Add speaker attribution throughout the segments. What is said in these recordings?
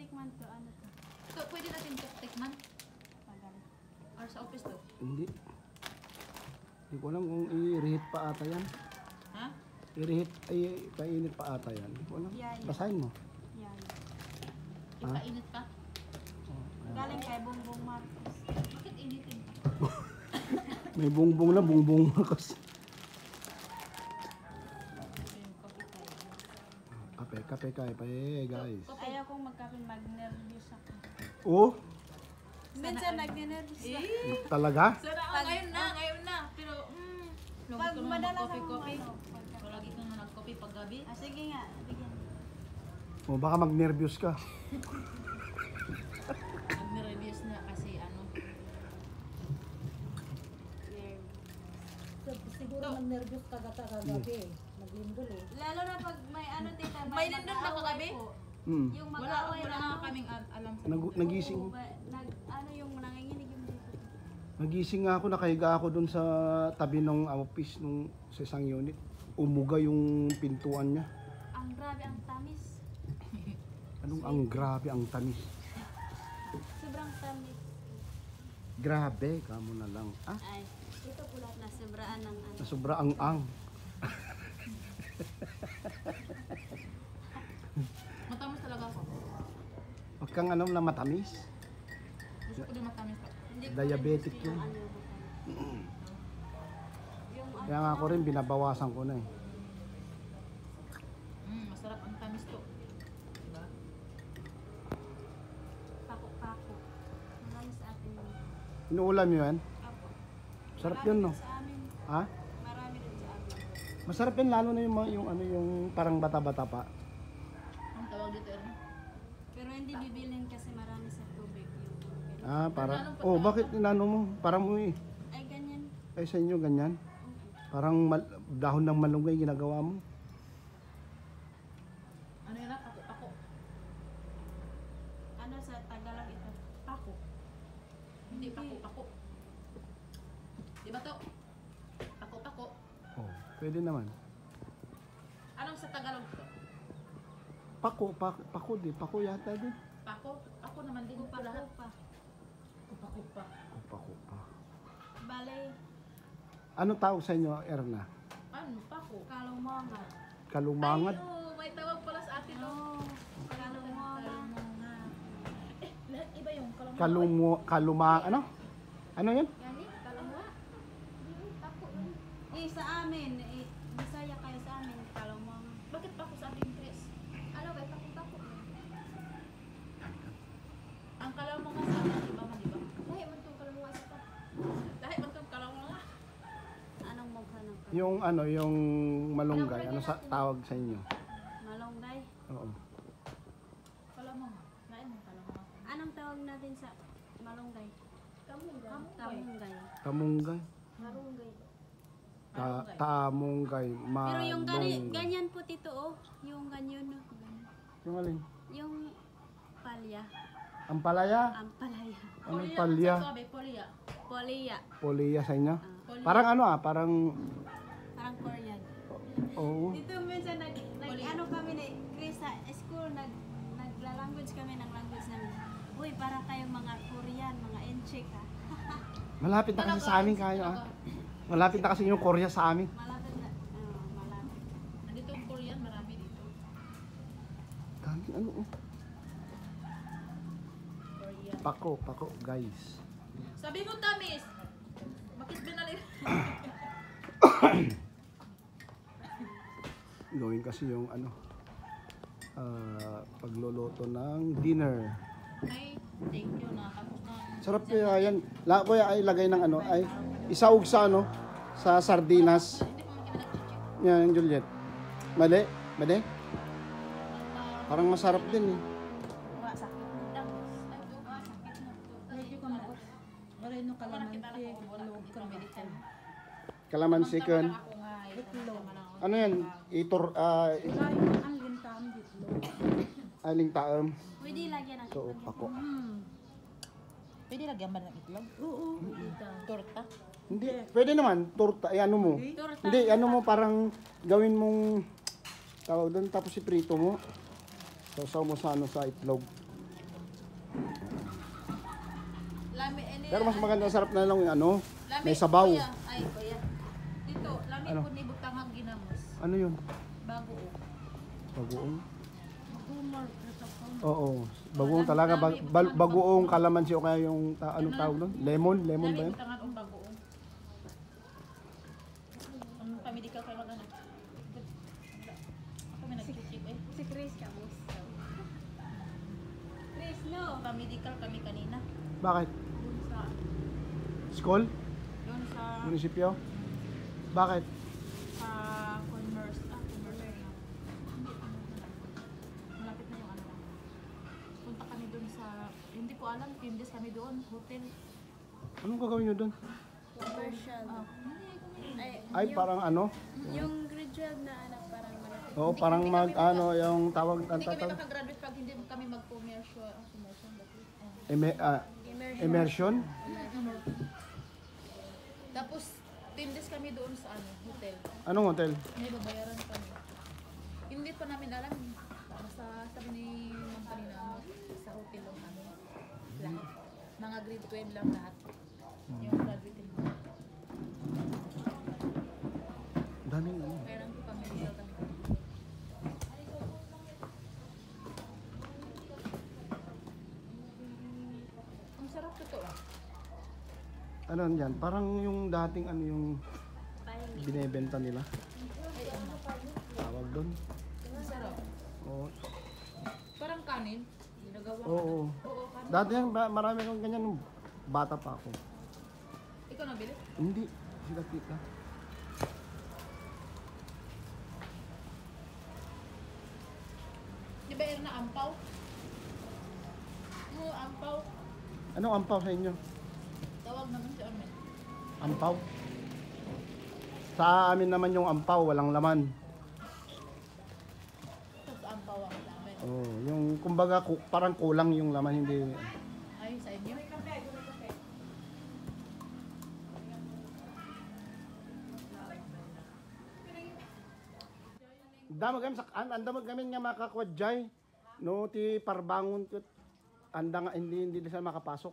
Speaker 1: tikman to, ano to?
Speaker 2: So, pwede natin tikman?
Speaker 1: Tagal.
Speaker 2: Or sa office to?
Speaker 3: Hindi. Hindi ko alam kung i-reheat pa ata yan.
Speaker 2: Ha?
Speaker 3: I-reheat, ay painit pa ata yan. Hindi ko alam.
Speaker 1: Yeah.
Speaker 3: Basahin mo.
Speaker 1: Yan.
Speaker 2: Ipainit ka?
Speaker 1: Galing kay Bongbong Marcos.
Speaker 2: Bakit initin ka?
Speaker 3: May bungbong na, bungbong Marcos.
Speaker 2: Yung coffee tayo.
Speaker 3: Kape guys.
Speaker 1: Ayaw kong magkape, mag-nervous ako.
Speaker 3: Oh,
Speaker 1: Minsan nag-nervous ako.
Speaker 3: talaga?
Speaker 2: Sana ako ngayon na. Pero,
Speaker 1: Pag
Speaker 2: lagi ka
Speaker 1: madalas
Speaker 2: naman
Speaker 1: akong
Speaker 2: coffee.
Speaker 1: ano,
Speaker 2: Lagi kang nag-coffee pag gabi.
Speaker 1: sige nga, bigyan.
Speaker 3: O baka mag-nervous ka.
Speaker 2: Nag-reviews na kasi ano.
Speaker 4: Siguro mag-nervous ka kagabi eh. Naglindol eh.
Speaker 1: Lalo na pag may ano tita,
Speaker 2: May lindol ba kagabi?
Speaker 1: po.
Speaker 3: Hmm.
Speaker 1: Yung
Speaker 2: Wala
Speaker 1: mag-away
Speaker 2: na nga kaming alam sa
Speaker 3: Nagising.
Speaker 1: ano yung nanginginig yung dito.
Speaker 3: Nagising nga ako, nakahiga ako dun sa tabi ng office nung sa isang unit. Umuga yung pintuan niya.
Speaker 1: Ang grabe, ang tamis.
Speaker 3: Anong ang grabe, ang tamis.
Speaker 1: Sobrang tamis.
Speaker 3: Grabe, kamo na lang. Ah,
Speaker 1: Ay, ito pula na sobraan ng ano.
Speaker 3: nasobra ang.
Speaker 2: Matamis talaga ako.
Speaker 3: Huwag kang ano na matamis.
Speaker 2: Gusto ko din matamis.
Speaker 1: Hindi ko
Speaker 3: Diabetic
Speaker 1: rin gusto
Speaker 3: yun.
Speaker 1: yung ano. Yung ano,
Speaker 3: Kaya nga ako rin, binabawasan ko na eh.
Speaker 2: Masarap ang tamis to. Diba?
Speaker 1: pako-pako. Marami sa atin yun.
Speaker 3: Inuulam yun yan?
Speaker 1: Apo.
Speaker 3: Sarap
Speaker 1: Marami
Speaker 3: yun, no?
Speaker 1: din sa amin.
Speaker 3: Ha?
Speaker 1: Marami din sa amin.
Speaker 3: Masarap yun, lalo na yung, yung parang bata-bata pa.
Speaker 2: Ang tawag dito, Erna?
Speaker 1: Pero hindi bibilin kasi marami sa tubig yung ganun.
Speaker 3: Ah, para... Oh, bakit inano mo? Parang mo eh.
Speaker 1: Ay, ganyan.
Speaker 3: Ay, sa inyo, ganyan. Parang dahon ng malunggay ginagawa mo.
Speaker 2: Ano yun na? Pako-pako.
Speaker 1: Ano sa Tagalog ito? Pako.
Speaker 2: Hindi, pako-pako. Diba to? Pako-pako.
Speaker 3: Oh, pwede naman.
Speaker 2: Anong sa Tagalog to?
Speaker 3: Pako di. Pako yata din.
Speaker 2: Pako? Ako naman din po lahat.
Speaker 1: Pako pa.
Speaker 2: Pako-pa.
Speaker 3: Pako pa.
Speaker 1: Balay.
Speaker 3: Ano tawag sa inyo, Erna?
Speaker 2: Ano? Pako?
Speaker 1: Kalumanga.
Speaker 3: Kalumangat?
Speaker 2: Ay, oh, may tawag pala sa atin to.
Speaker 1: Oh, kalumanga.
Speaker 2: Lahat iba yung
Speaker 3: Ano? Ano yun?
Speaker 2: Yani, kalangwa. Pako.
Speaker 1: Sa amin, Bisaya kayo sa amin, kalumanga.
Speaker 2: Bakit pako sa atin, Chris? Ano kay pako-pako? Ang kalangwa sa atin, iba man, diba? Lahi man itong kalangwa sa pa. Lahi man itong kalangwa.
Speaker 1: Anong mukha ng
Speaker 3: Yung ano, yung malunggay. Ano sa tawag sa inyo?
Speaker 1: malunggay?
Speaker 3: Oo.
Speaker 2: Kalangwa. Lain mo kalangwa.
Speaker 1: Anong tawag natin sa malunggay? Tamunggay.
Speaker 3: Tamunggay.
Speaker 1: Marunggay.
Speaker 3: Tamunggay.
Speaker 1: Pero yung
Speaker 3: Malunggay.
Speaker 1: ganyan po tito oh, yung ganyan no.
Speaker 3: Yung alin?
Speaker 1: Yung palya,
Speaker 3: Ang palaya?
Speaker 1: ampalaya,
Speaker 3: Anong palya?
Speaker 2: Sabi, polya.
Speaker 1: polya,
Speaker 3: Poliya sa inyo?
Speaker 2: Polya.
Speaker 3: Parang ano parang...
Speaker 1: parang Korean.
Speaker 3: Oo.
Speaker 1: Dito minsan ano kami ni Chris sa school nagla-language kami ng language namin. Uy, para kayong mga Korean, mga Enchik ha.
Speaker 3: Malapit na kasi sa amin kayo Malapit na kasi yung Korea sa amin.
Speaker 1: Malapit na, malapit.
Speaker 2: Nandito ang Korean, marami dito.
Speaker 3: Dami ano
Speaker 2: Korean.
Speaker 3: Pako guys.
Speaker 2: Sabi mo, tamis! Bakit binali?
Speaker 3: Gawin kasi yung ano pagluluto ng dinner.
Speaker 2: Ay, thank you na. Tapos na.
Speaker 3: Sarap kaya yan. Kuya ay lagay ng ano ay isaog sa ano sa sardinas.
Speaker 2: Hindi pa man kami nag-check.
Speaker 3: Yan Juliet. Mali? Parang masarap din eh.
Speaker 2: Wala, sakit mo lang. Ay, ito ba? Sakit mo.
Speaker 4: Medyo ka mo. Wala yung kalamansi. Loob ka mo.
Speaker 3: Kalamansi kan.
Speaker 2: Ako nga.
Speaker 4: Itlog.
Speaker 3: Ano yan? Itor
Speaker 4: Wala yung ang lintaan dito.
Speaker 3: aling taam.
Speaker 1: Pwede lagyan ng
Speaker 3: So pako.
Speaker 2: Pwede lagyan ba ng itlog?
Speaker 4: Oo.
Speaker 2: Torta?
Speaker 3: Hindi, pwede naman torta. Ay ano mo?
Speaker 1: Torta.
Speaker 3: Hindi, ano mo parang gawin mong tawag doon tapos iprito mo. Sausaw mo sa ano sa itlog.
Speaker 2: Lami,
Speaker 3: Pero mas maganda sarap na lang yung ano,
Speaker 2: lami,
Speaker 3: may sabaw.
Speaker 2: kuya. Ay, kuya. Dito, lami
Speaker 3: Ano?
Speaker 2: po ni butangag ginamos.
Speaker 3: Ano yun?
Speaker 2: Bago o.
Speaker 3: Bagoong?
Speaker 4: Humor, ito ko.
Speaker 3: Oo. Bagoong talaga. Bagoong kalamansi o kaya yung anong tawag nun? Lemon? Lemon ba
Speaker 2: Lami
Speaker 3: yun?
Speaker 2: butangag ang bago o. Ang pamedical kayo magana. Kami nag-chip eh.
Speaker 1: Si Chris ka, boss. Chris, no.
Speaker 2: Pamedical kami kanina.
Speaker 3: Bakit?
Speaker 2: Doon sa,
Speaker 3: School?
Speaker 2: doon sa,
Speaker 3: Munisipyo? Bakit?
Speaker 2: sa commerce. Commerce na. Malapit na yung ano. Punta kami doon sa, hindi ko alam, Pindes kami doon, hotel.
Speaker 3: Anong gagawin nyo doon?
Speaker 1: Commercial.
Speaker 3: Ay, parang ano?
Speaker 1: Yung grade 12 na anak, parang malapit.
Speaker 3: Oo, parang mag, ano, yung tawag, ang
Speaker 2: Hindi kami
Speaker 3: tatawag.
Speaker 2: makagraduate pag hindi kami mag-commercial.
Speaker 3: Immersion?
Speaker 2: Tapos, Pindes kami doon sa ano, hotel.
Speaker 3: Anong hotel?
Speaker 2: May babayaran kami. Hindi pa namin alam. Basta sabi ni Ma'am kanina, sa hotel lang kami. Lahat. Mga grade 12 lang lahat. Yung graduating mo.
Speaker 3: Daming ano.
Speaker 2: Kaya lang pamilya kami. Ang sarap totoo.
Speaker 3: Ano yan? Parang yung dating ano yung binebenta nila.
Speaker 2: Ay, ano.
Speaker 3: Tawag doon.
Speaker 2: Ang sarap.
Speaker 3: Oo.
Speaker 2: Parang kanin. Ginagawa.
Speaker 3: Oo.
Speaker 2: Oo, kanin.
Speaker 3: Dati yan, marami kong ganyan nung bata pa ako.
Speaker 2: Ikaw nabili?
Speaker 3: Hindi. Sila tita.
Speaker 2: Di ba na ampaw? Oo, ampaw.
Speaker 3: Anong ampaw sa inyo?
Speaker 2: Tawag naman si amin.
Speaker 3: Ampaw? Sa amin naman yung ampaw, walang laman.
Speaker 2: Tapos ampaw ang namin.
Speaker 3: Oo, yung kumbaga parang kulang yung laman, hindi.
Speaker 2: Ay, sa inyo?
Speaker 3: Andamag kami nga makakwadjay. No, ti parbangon ket anda nga hindi sila makapasok.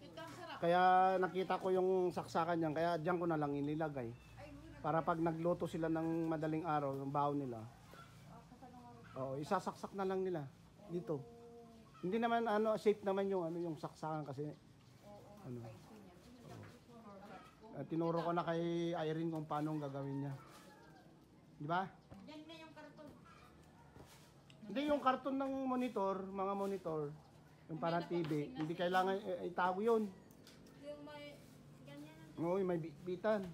Speaker 2: Ito ang sarap.
Speaker 3: Kaya nakita ko yung saksakan niyan, kaya diyan ko na lang inilagay. Para pag nagluto sila ng madaling araw, ng baon nila. Oo, isasaksak na lang nila dito. Hindi naman ano, safe naman yung ano yung saksakan kasi ano. Tinuro ko na kay Irene kung paano ang gagawin niya. Di ba? Hindi yung karton ng monitor, mga monitor, yung parang TV, hindi kailangan itago yun.
Speaker 1: Yung may ganyan.
Speaker 3: Oo, may bitan.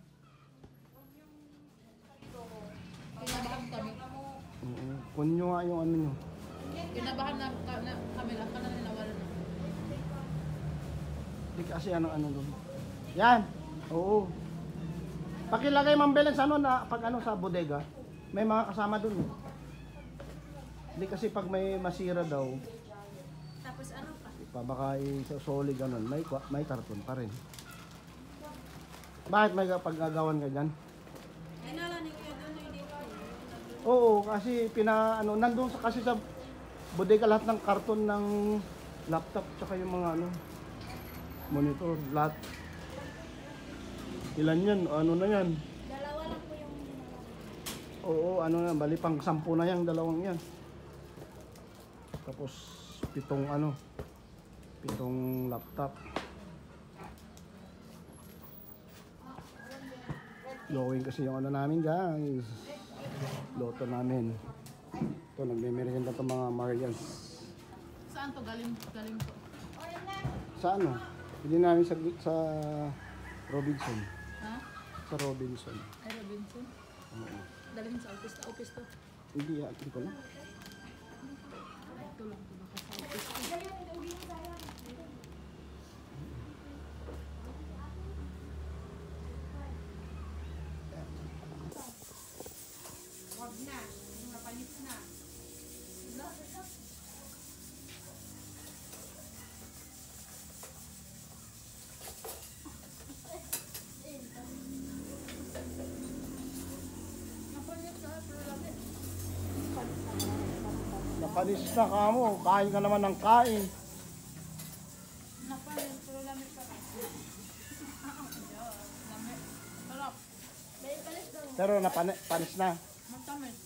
Speaker 2: Kinabahan kami.
Speaker 3: Oo. Kunyo nga yung ano nyo.
Speaker 2: Kinabahan na kami lang. Kana ninawalan na.
Speaker 3: Hindi kasi ano doon. Yan! Oo. Pakilagay Ma'am Belen sa ano na, pag ano sa bodega, may mga kasama doon. Hindi kasi pag may masira daw,
Speaker 1: Tapos ano pa?
Speaker 3: baka isosoli ganun, may karton pa rin. Bakit may paggagawan ka dyan?
Speaker 1: Dinala ni Kuya doon yung dito.
Speaker 3: Oo, kasi nandun kasi sa bodega lahat ng karton ng laptop tsaka yung mga monitor, lahat. Ilan yan? Ano na yan?
Speaker 1: Dalawa lang po yung dinala.
Speaker 3: Oo, ano na, bali pang 10 na yan, dalawang yan. Tapos 7 laptop. Glowing kasi yung ano namin guys. Loto namin. Ito, nagme-merienda to mga Marians.
Speaker 2: Saan to? Galing to.
Speaker 3: Sa ano? Hindi namin sa Robinson.
Speaker 2: Ha?
Speaker 3: Sa Robinson.
Speaker 2: Ay, Robinson?
Speaker 3: Oo.
Speaker 2: Dalhin sa office to.
Speaker 3: Hindi, hindi ko na.
Speaker 2: Ito lang to. Baka sa office.
Speaker 3: Napanis na ka mo. Kain ka naman ng kain.
Speaker 2: Napanin, pero lamig pa rin. Lamig. Sarap.
Speaker 3: Pero panis na.
Speaker 2: Matamis.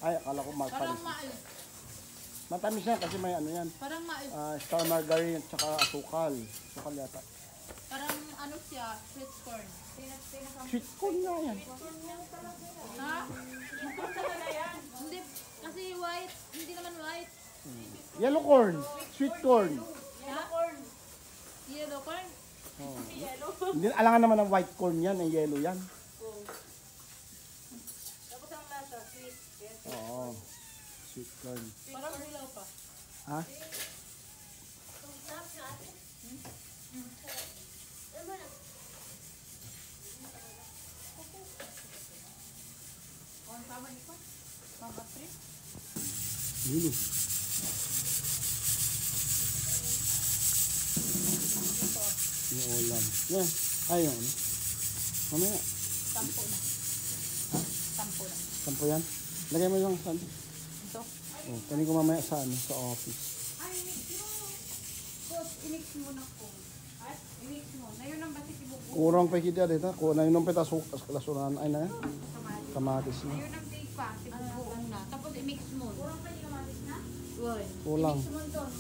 Speaker 3: Ay, akala ko
Speaker 2: Parang
Speaker 3: panis.
Speaker 2: mais.
Speaker 3: Matamis yan kasi may ano yan.
Speaker 2: Parang mais.
Speaker 3: Star margarine at saka asukal. Asukal yata.
Speaker 2: Parang ano siya, sweet corn.
Speaker 3: Sweet corn nga yan.
Speaker 2: Ha? Hindi, kasi white. Hindi naman white.
Speaker 3: Yellow corn. Sweet corn.
Speaker 2: Yellow corn. Yellow corn?
Speaker 3: Oh. Hindi, alangan naman ng white corn yan. Ang yellow yan. Oo. Sweet corn.
Speaker 2: Parang dilaw pa.
Speaker 3: Ha?
Speaker 2: Ang tama nito? Mama 3?
Speaker 3: Yun. Yung ulam. Yan. Ay, yung ano. Mamaya.
Speaker 2: Sampo na.
Speaker 3: Ha?
Speaker 2: Sampo na.
Speaker 3: Sampo yan. Lagay mo lang sa ano.
Speaker 2: Ito?
Speaker 3: Oh, kunin ko mamaya sa ano, sa office.
Speaker 1: I-mix mo na po. Ay, i-mix mo. Na yun ang basi tibugo.
Speaker 3: Kurang pa kita dito. Kuna yun ang petasok. Lasunan. Ay na yan. Kamatis na.
Speaker 1: Yun ang take pa. Tibugo na. Tapos i-mix mo. Kurang pa yung kamatis na?
Speaker 3: Kulang.
Speaker 1: Mix mo doon.